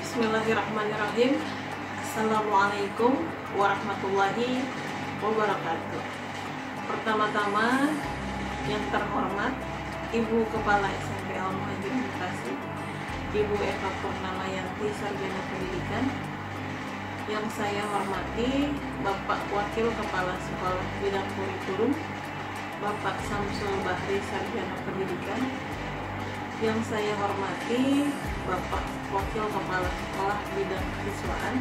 Bismillahirrahmanirrahim. Assalamualaikum warahmatullahi wabarakatuh. Pertama-tama yang terhormat Ibu Kepala SMP Al-Muhajirin Bekasi, Ibu Eva Purnamayanti, Sarjana Pendidikan. Yang saya hormati Bapak Wakil Kepala Sekolah Bidang Kurikulum, Bapak Samsul Bahri, Sarjana Pendidikan. Yang saya hormati Bapak Wakil Kepala Sekolah Bidang Kesiswaan,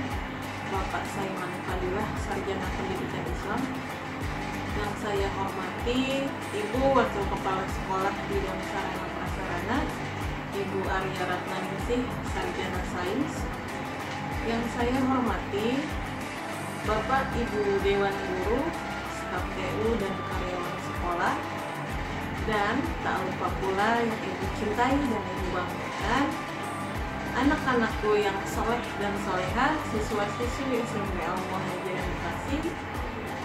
Bapak Saiman Fadilah, Sarjana Pendidikan Islam. Yang saya hormati Ibu Wakil Kepala Sekolah Bidang Sarana Prasarana, Ibu Arya Ratnaningsih, Sarjana Sains. Yang saya hormati Bapak Ibu Dewan Guru, staf TU dan karyawan sekolah. Dan tak lupa pula yang Ibu cintai dan Ibu banggakan, anak-anakku yang soleh dan soleha, siswa-siswi SMP Al-Muhajirin Bekasi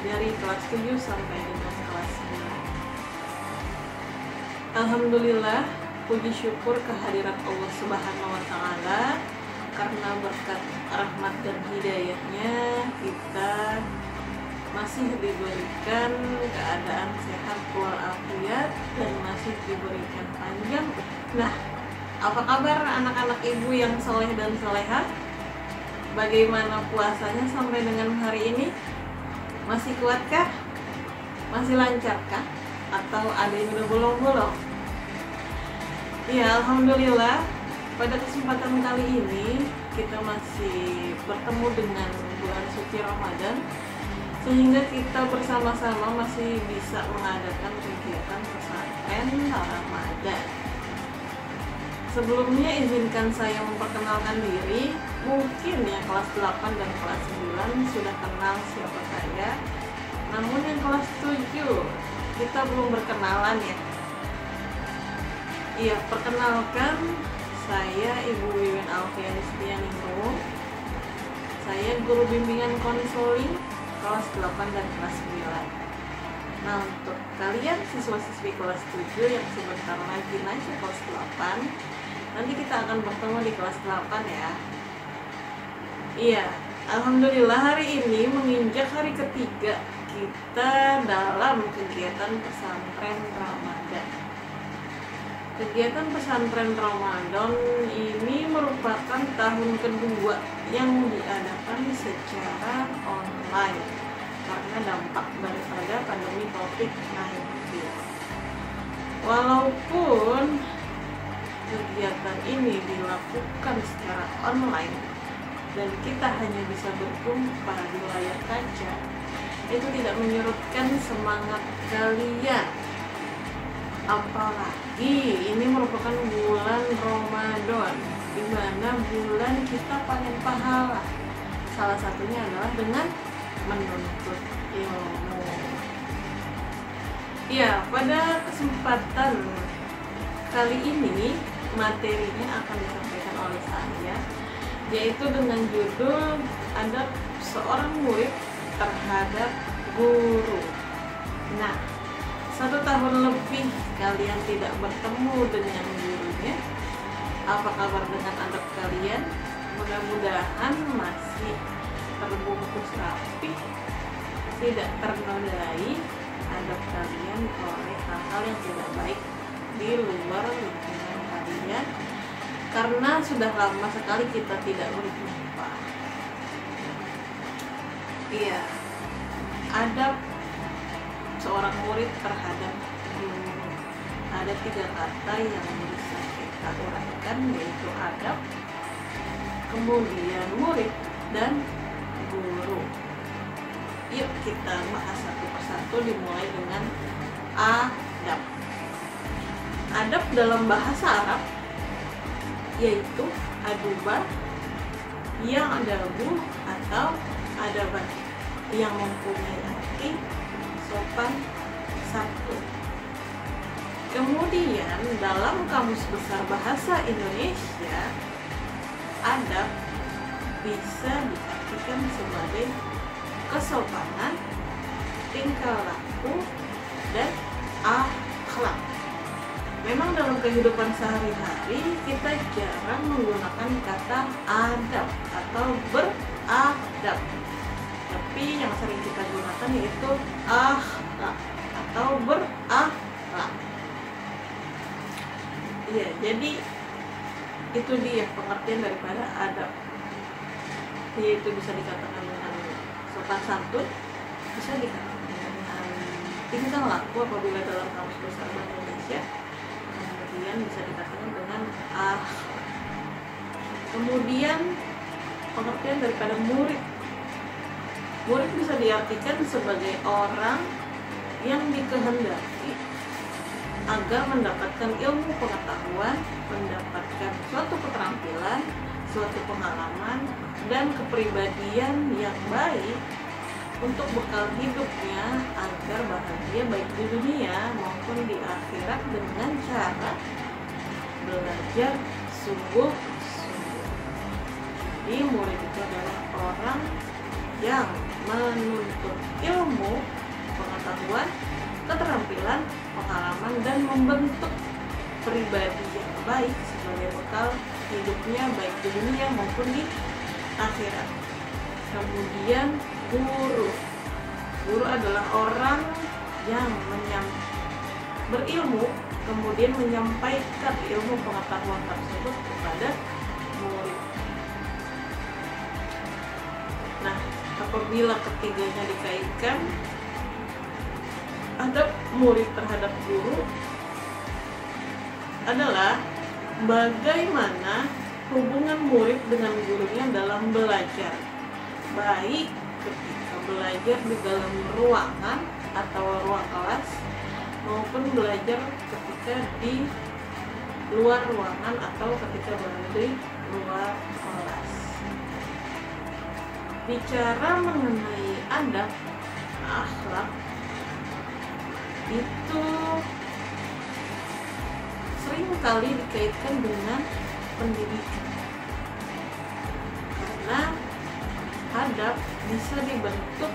dari kelas 7 sampai dengan kelas 9. Alhamdulillah, puji syukur kehadirat Allah Subhanahu wa Ta'ala, karena berkat rahmat dan hidayahnya kita masih diberikan keadaan sehat walafiat dan masih diberikan panjang. Nah, apa kabar anak-anak ibu yang soleh dan soleha? Bagaimana puasanya sampai dengan hari ini? Masih kuatkah? Masih lancarkah? Atau ada yang udah bolong-bolong? Ya, alhamdulillah, pada kesempatan kali ini kita masih bertemu dengan bulan suci Ramadan, sehingga kita bersama-sama masih bisa mengadakan kegiatan pesantren Ramadan. Sebelumnya izinkan saya memperkenalkan diri. Mungkin yang kelas 8 dan kelas 9 sudah kenal siapa saya, namun yang kelas 7 kita belum berkenalan ya. Iya, perkenalkan, saya Ibu Wiwin Alfianistianingrum. Saya guru bimbingan konseling kelas 8 dan kelas 9. Nah, untuk kalian siswa-siswi kelas 7 yang sebentar lagi naik ke kelas 8, nanti kita akan bertemu di kelas 8 ya. Iya, alhamdulillah hari ini menginjak hari ketiga kita dalam kegiatan pesantren Ramadan. Kegiatan pesantren Ramadan ini merupakan tahun kedua yang diadakan secara online karena dampak daripada pandemi COVID-19. Walaupun kegiatan ini dilakukan secara online dan kita hanya bisa berjumpa di layar kaca, itu tidak menyurutkan semangat kalian. Apalagi ini merupakan bulan Ramadan, di mana bulan kita panen pahala. Salah satunya adalah dengan menuntut ilmu. Ya, pada kesempatan kali ini materinya akan disampaikan oleh saya, yaitu dengan judul Adab Seorang Murid Terhadap Guru. Nah, 1 tahun lebih kalian tidak bertemu dengan gurunya. Apa kabar dengan adab kalian? Mudah-mudahan masih terbungkus rapi, tidak ternodai adab kalian oleh hal-hal yang tidak baik di luar lingkungan kalian, karena sudah lama sekali kita tidak berjumpa. Iya, adab seorang murid terhadap guru. Ada 3 kata yang bisa kita uraikan, yaitu adab, kemudian murid, dan guru. Yuk kita bahas satu persatu, dimulai dengan adab. Adab dalam bahasa Arab yaitu aduba, yang adabu atau adaban, yang mempunyai arti sopan santun. Kemudian dalam Kamus Besar Bahasa Indonesia, adab bisa diartikan sebagai kesopanan, tingkah laku, dan akhlak. memang dalam kehidupan sehari-hari kita jarang menggunakan kata adab atau beradab, tapi yang sering kita gunakan yaitu akhlak atau berakhlak. Iya, jadi itu dia pengertian daripada adab, yaitu bisa dikatakan dengan sopan santun, bisa dikatakan dengan tingkah laku apabila dalam Kamus Besar Bahasa Indonesia, kemudian bisa dikatakan dengan akhlak. Kemudian pengertian daripada murid. Murid bisa diartikan sebagai orang yang dikehendaki agar mendapatkan ilmu pengetahuan, mendapatkan suatu keterampilan, suatu pengalaman, dan kepribadian yang baik untuk bekal hidupnya agar bahagia baik di dunia maupun di akhirat dengan cara belajar sungguh-sungguh. Jadi murid itu adalah orang yang menuntut ilmu, pengetahuan, keterampilan, pengalaman, dan membentuk pribadi yang baik sebagai bekal hidupnya baik di dunia maupun di akhirat. Kemudian guru adalah orang yang berilmu kemudian menyampaikan ilmu pengetahuan tersebut kepada murid. Nah, apabila ketiganya dikaitkan, adab murid terhadap guru adalah bagaimana hubungan murid dengan gurunya dalam belajar, baik ketika belajar di dalam ruangan atau ruang kelas maupun belajar ketika di luar ruangan atau ketika berada di luar kelas. Bicara mengenai adab, akhlak itu sering kali dikaitkan dengan pendidikan, karena adab bisa dibentuk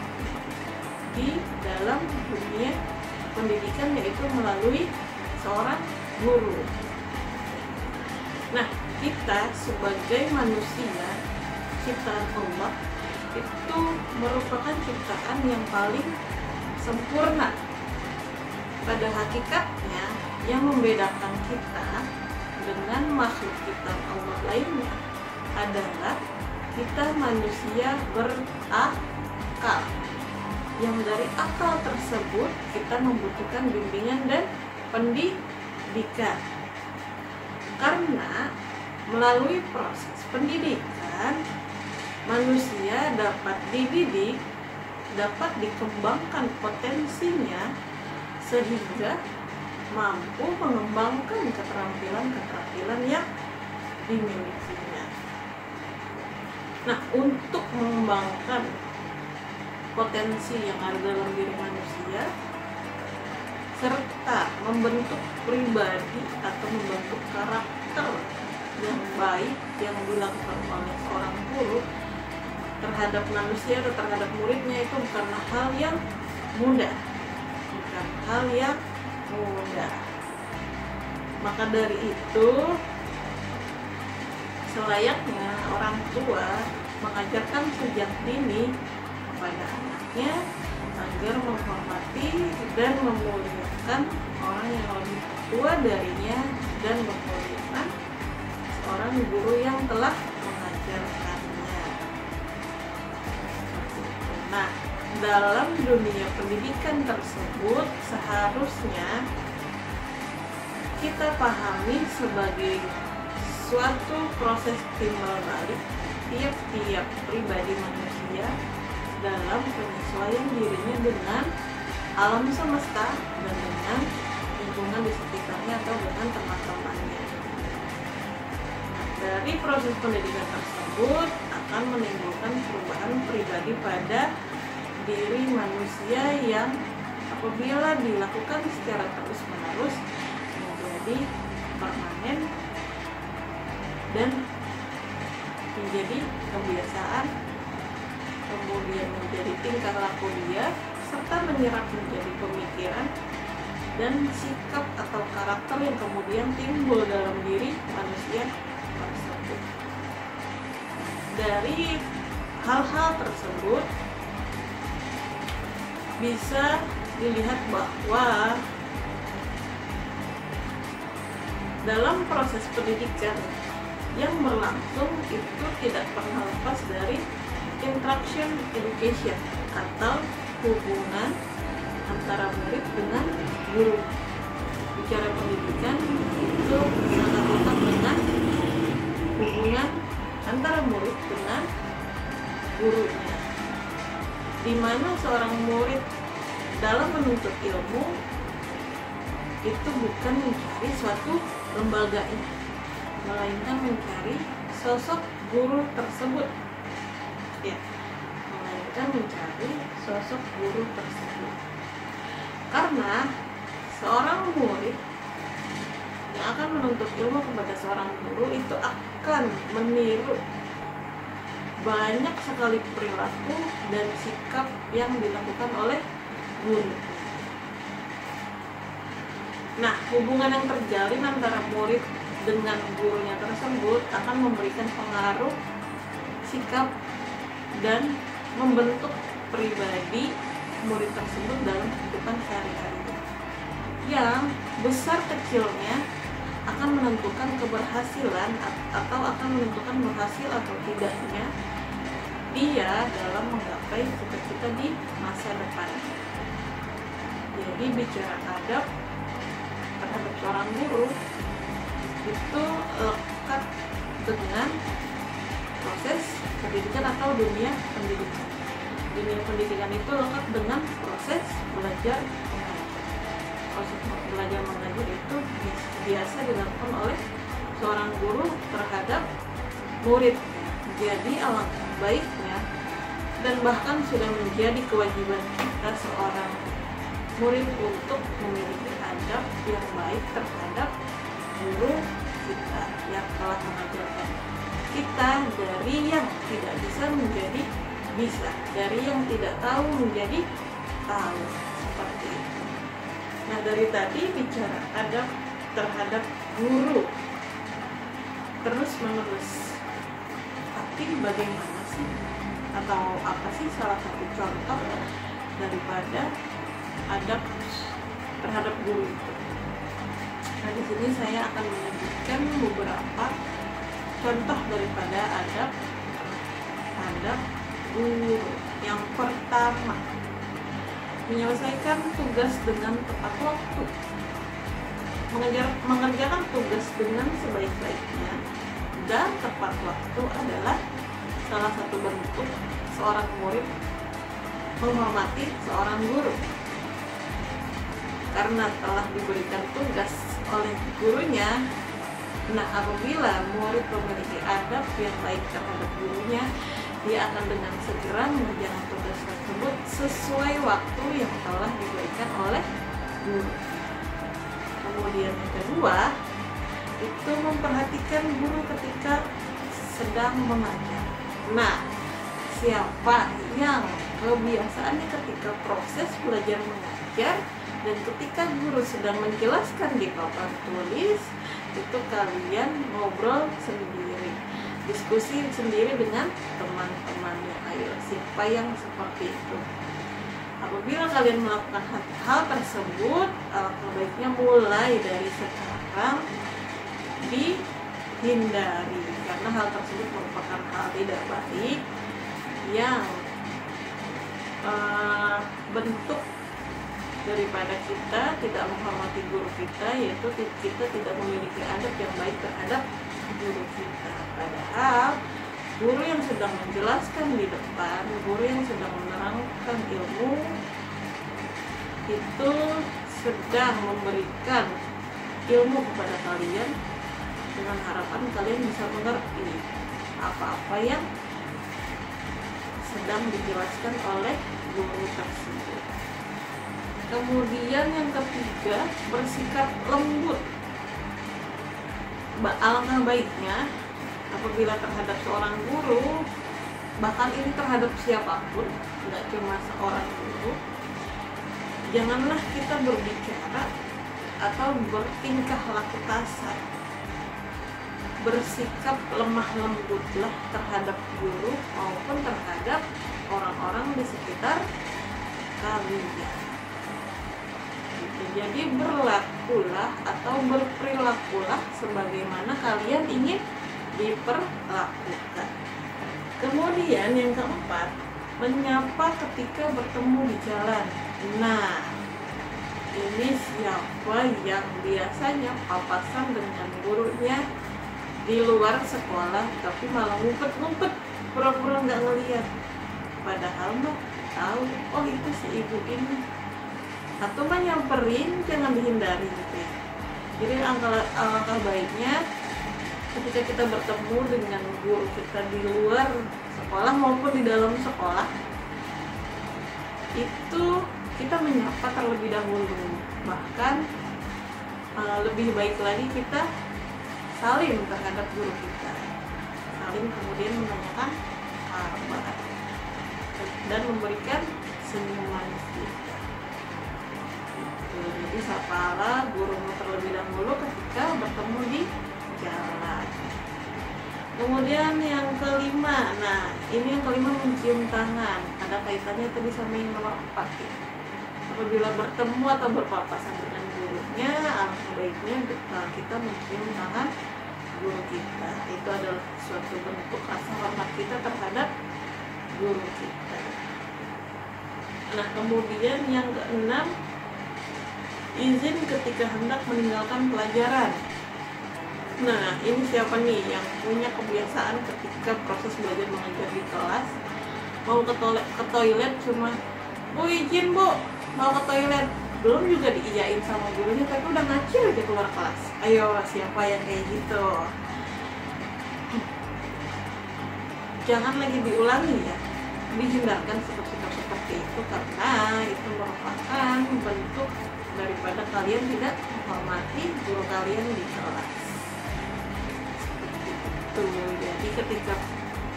di dalam dunia pendidikan, yaitu melalui seorang guru. Nah, kita sebagai manusia, ciptaan Allah itu merupakan ciptaan yang paling sempurna. Pada hakikatnya, yang membedakan kita dengan makhluk ciptaan Allah lainnya adalah kita manusia berakal, yang dari akal tersebut kita membutuhkan bimbingan dan pendidikan. Karena melalui proses pendidikan, manusia dapat dididik, dapat dikembangkan potensinya sehingga mampu mengembangkan keterampilan-keterampilan yang dimilikinya. Nah, untuk mengembangkan potensi yang ada dalam diri manusia serta membentuk pribadi atau membentuk karakter yang baik yang dilakukan oleh seorang guru terhadap manusia atau terhadap muridnya itu bukanlah hal yang mudah, bukan hal yang mudah. Maka dari itu selayaknya orang tua mengajarkan sejak dini kepada anaknya agar menghormati dan memuliakan orang yang lebih tua darinya dan memuliakan seorang guru yang telah mengajarkannya. Nah, dalam dunia pendidikan tersebut seharusnya kita pahami sebagai suatu proses timbal balik tiap-tiap pribadi manusia dalam penyesuaian dirinya dengan alam semesta dan dengan lingkungan di sekitarnya atau dengan teman-temannya. Dari proses pendidikan tersebut akan menimbulkan perubahan pribadi pada diri manusia yang apabila dilakukan secara terus-menerus menjadi permanen dan menjadi kebiasaan, kemudian menjadi tingkah laku dia, serta menyerap menjadi pemikiran dan sikap atau karakter yang kemudian timbul dalam diri manusia tersebut. Dari hal-hal tersebut bisa dilihat bahwa dalam proses pendidikan yang berlangsung itu tidak pernah lepas dari interaction education atau hubungan antara murid dengan guru. Bicara pendidikan itu sangat lekat dengan hubungan antara murid dengan gurunya, di mana seorang murid dalam menuntut ilmu itu bukan mencari suatu lembaganya, melainkan mencari sosok guru tersebut, ya, melainkan mencari sosok guru tersebut. Karena seorang murid yang akan menuntut ilmu kepada seorang guru itu akan meniru banyak sekali perilaku dan sikap yang dilakukan oleh guru. Nah, hubungan yang terjalin antara murid dengan gurunya tersebut akan memberikan pengaruh sikap dan membentuk pribadi murid tersebut dalam kehidupan sehari-hari, yang besar kecilnya akan menentukan keberhasilan atau akan menentukan berhasil atau tidaknya dia dalam menggapai cita-cita di masa depan. Jadi bicara adab terhadap seorang guru itu lekat dengan proses pendidikan atau dunia pendidikan. Dunia pendidikan itu lekat dengan proses belajar mengajar. Proses belajar mengajar itu biasa dilakukan oleh seorang guru terhadap murid. Jadi alangkah baiknya dan bahkan sudah menjadi kewajiban kita seorang murid untuk memiliki adab yang baik terhadap guru kita yang telah mengajarkan kita, dari yang tidak bisa menjadi bisa, dari yang tidak tahu menjadi tahu, seperti itu. Nah, dari tadi bicara adab terhadap guru terus menerus, tapi bagaimana sih atau apa sih salah satu contoh daripada adab terhadap guru itu? Nah, di sini saya akan menyebutkan beberapa contoh daripada adab guru. Yang pertama, menyelesaikan tugas dengan tepat waktu. Mengerjakan tugas dengan sebaik-baiknya dan tepat waktu adalah salah satu bentuk seorang murid menghormati seorang guru. Karena telah diberikan tugas oleh gurunya, nah apabila murid memiliki adab yang baik terhadap gurunya, dia akan dengan segera mengerjakan tugas tersebut sesuai waktu yang telah diberikan oleh guru. Kemudian yang kedua, itu memperhatikan guru ketika sedang mengajar. Nah, siapa yang kebiasaannya ketika proses belajar mengajar dan ketika guru sedang menjelaskan di papan tulis, itu kalian ngobrol sendiri, diskusi sendiri dengan teman-temannya. Ayo, siapa yang seperti itu? Apabila kalian melakukan hal tersebut, alangkah baiknya mulai dari sekarang dihindari, karena hal tersebut merupakan hal tidak baik yang bentuk daripada kita tidak menghormati guru kita, yaitu kita tidak memiliki adab yang baik terhadap guru kita. Padahal guru yang sedang menjelaskan di depan, guru yang sedang menerangkan ilmu itu sedang memberikan ilmu kepada kalian dengan harapan kalian bisa mengerti apa-apa yang sedang dijelaskan oleh guru tersebut. Kemudian yang ketiga, bersikap lembut. Alangkah baiknya apabila terhadap seorang guru, bahkan ini terhadap siapapun, tidak cuma seorang guru, janganlah kita berbicara atau bertingkah laku kasar, bersikap lemah lembutlah terhadap guru maupun terhadap orang-orang di sekitar kalian. Gitu. Jadi berlakulah atau berperilakulah sebagaimana kalian ingin diperlakukan. Kemudian yang keempat, menyapa ketika bertemu di jalan. Nah, ini siapa yang biasanya papasan dengan gurunya di luar sekolah tapi malah ngumpet-ngumpet, pura-pura nggak ngeliat, padahal mah tahu, oh itu si ibu ini, atau mah nyamperin, jangan dihindari gitu ya. Jadi alangkah baiknya ketika kita bertemu dengan guru kita di luar sekolah maupun di dalam sekolah, itu kita menyapa terlebih dahulu. Bahkan lebih baik lagi kita salim terhadap guru kita, salim kemudian menanyakan kabar dan memberikan senyuman kita. Jadi sapalah gurumu terlebih dahulu ketika bertemu di jalan. Kemudian yang kelima, nah ini yang kelima, mencium tangan. Ada kaitannya tadi sama yang nomor 4 ya. Apabila bertemu atau berpapasan dengan gurunya, alangkah baiknya kita mencium tangan guru kita. Itu adalah suatu bentuk rasa hormat kita terhadap guru kita. Nah, kemudian yang keenam, izin ketika hendak meninggalkan pelajaran. Nah, ini siapa nih yang punya kebiasaan ketika proses belajar mengajar di kelas mau ke toilet cuma, "Bu, izin Bu, mau ke toilet." Belum juga diiyain sama gurunya tapi udah ngacir aja keluar kelas. Ayo, siapa yang kayak gitu? Jangan lagi diulangi ya. Dihindarkan sikap-sikap seperti itu karena itu merupakan bentuk daripada kalian tidak menghormati guru kalian di kelas. Jadi ketika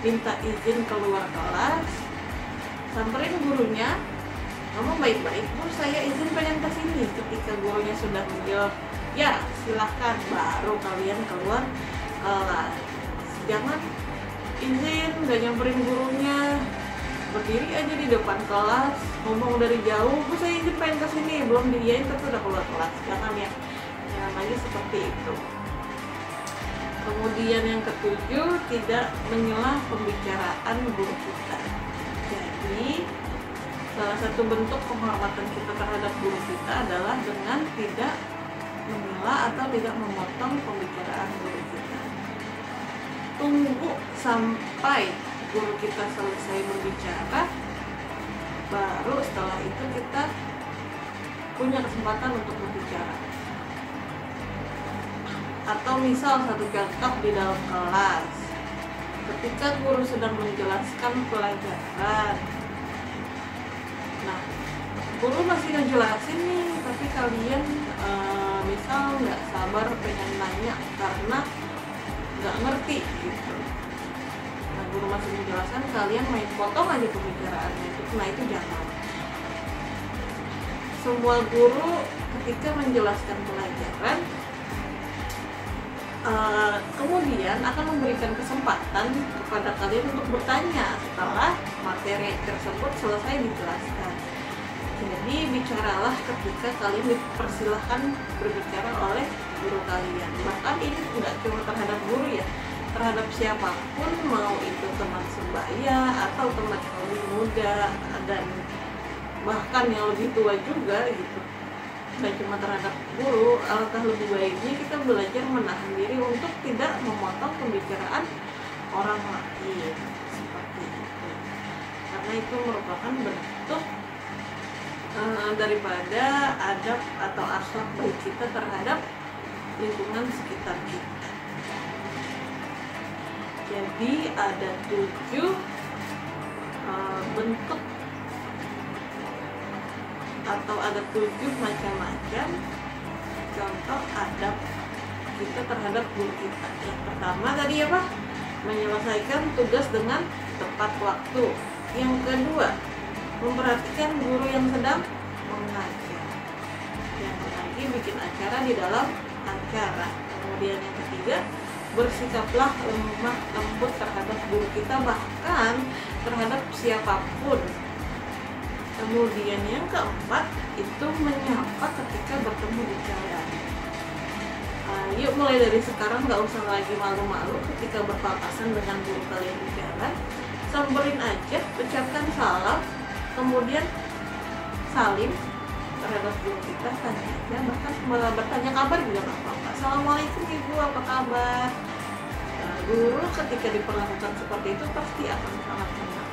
minta izin keluar kelas, samperin gurunya, ngomong baik-baik, "Bu, saya izin pengen ke sini." Ketika gurunya sudah menjawab, "Ya, silahkan," baru kalian keluar kelas. Jangan izin, gak nyamperin gurunya, berdiri aja di depan kelas, ngomong dari jauh, "Bu, saya izin pengen ke sini," belum diiyain tapi udah keluar kelas. Jangan ya, jangan lagi seperti itu. Kemudian yang ketujuh, tidak menyela pembicaraan guru kita. Jadi salah satu bentuk penghormatan kita terhadap guru kita adalah dengan tidak menyela atau tidak memotong pembicaraan guru kita. Tunggu sampai guru kita selesai berbicara, baru setelah itu kita punya kesempatan untuk berbicara. Atau misal satu contoh di dalam kelas, ketika guru sedang menjelaskan pelajaran, nah guru masih ngejelasin nih, tapi kalian misal nggak sabar pengen nanya karena nggak ngerti gitu. Nah, guru masih menjelaskan, kalian main potong aja pembicaraannya itu. Nah, itu jangan. Semua guru ketika menjelaskan pelajaran kemudian akan memberikan kesempatan kepada kalian untuk bertanya setelah materi tersebut selesai dijelaskan. Jadi bicaralah ketika kalian dipersilahkan berbicara oleh guru kalian. Bahkan ini tidak cuma terhadap guru ya, terhadap siapapun, mau itu teman sebaya atau teman yang lebih muda dan bahkan yang lebih tua juga gitu. Bukan cuma terhadap guru, alangkah lebih baiknya kita belajar menahan diri untuk tidak memotong pembicaraan orang lain seperti itu. Karena itu merupakan bentuk daripada adab atau akhlak baik kita terhadap lingkungan sekitar kita. Jadi ada 7 bentuk atau ada 7 macam-macam contoh adab kita terhadap guru kita. Yang pertama tadi apa? Menyelesaikan tugas dengan tepat waktu. Yang kedua, memperhatikan guru yang sedang mengajar. Yang lagi laki-laki bikin acara di dalam acara. Kemudian yang ketiga, bersikaplah lemah lembut terhadap guru kita, bahkan terhadap siapapun. Kemudian yang keempat itu menyapa ketika bertemu di jalan. Yuk mulai dari sekarang gak usah lagi malu-malu ketika berpapasan dengan guru kalian di jalan. Samperin aja, ucapkan salam, kemudian salim terhadap guru kita, tanya aja, bahkan malah bertanya kabar juga gak apa-apa. Assalamualaikum ibu, apa kabar? Guru ketika diperlakukan seperti itu pasti akan sangat senang.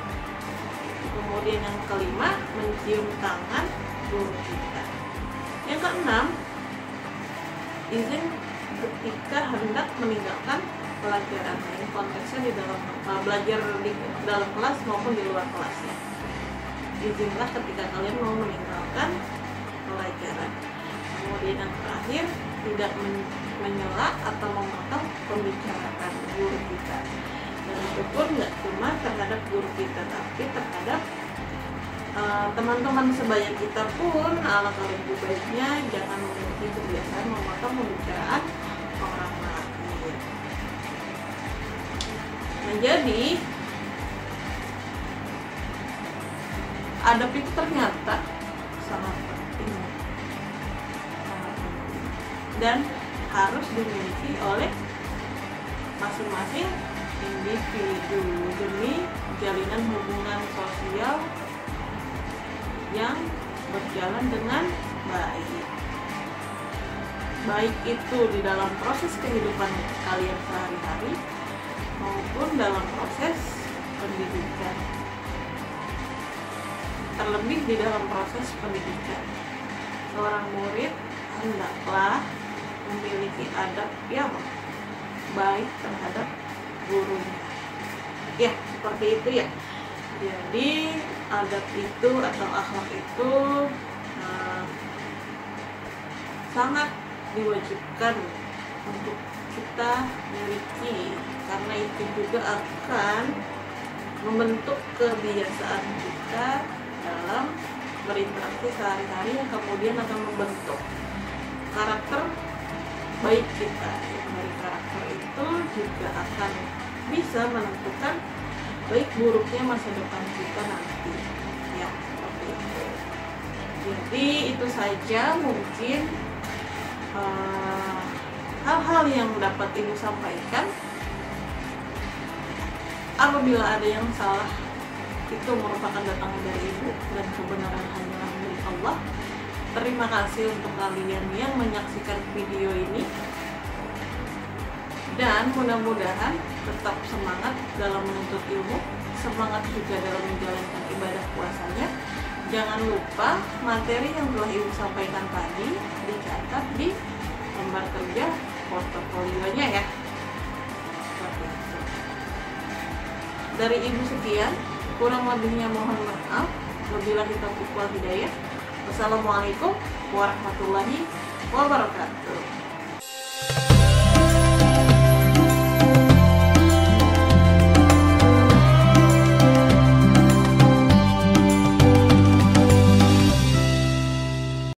Kemudian yang kelima, mencium tangan guru kita. Yang keenam, izin ketika hendak meninggalkan pelajaran. Ini konteksnya di dalam belajar di dalam kelas maupun di luar kelasnya. Izinlah ketika kalian mau meninggalkan pelajaran. Kemudian yang terakhir, tidak menyela atau memotong pembicaraan guru kita. Dan itu pun nggak cuma terhadap guru kita, tapi terhadap teman-teman sebaya kita pun. Alangkah lebih baiknya jangan memiliki kebiasaan memotong pembicaraan orang lain. Nah, jadi adab itu ternyata sangat penting dan harus dimiliki oleh masing-masing individu demi jalinan hubungan sosial yang berjalan dengan baik. Baik itu di dalam proses kehidupan kalian sehari-hari maupun dalam proses pendidikan. Terlebih di dalam proses pendidikan, seorang murid hendaklah memiliki adab yang baik terhadap gurunya. Ya, seperti itu ya. Jadi adab itu atau akhlak itu sangat diwajibkan untuk kita miliki, karena itu juga akan membentuk kebiasaan kita dalam berinteraksi sehari-hari yang kemudian akan membentuk karakter baik kita. Dari karakter itu juga akan bisa menentukan baik buruknya masa depan kita nanti. Ya, seperti itu. Jadi itu saja mungkin hal-hal yang dapat Ibu sampaikan. Apabila ada yang salah, itu merupakan datangnya dari Ibu dan kebenaran hanyalah milik Allah. Terima kasih untuk kalian yang menyaksikan video ini, dan mudah-mudahan tetap semangat dalam menuntut ilmu, semangat juga dalam menjalankan ibadah puasanya. Jangan lupa materi yang telah Ibu sampaikan tadi dicatat di lembar kerja portofolionya ya. Dari Ibu sekian, kurang lebihnya mohon maaf. Wabillahi taufiq wal hidayah. Wassalamualaikum warahmatullahi wabarakatuh.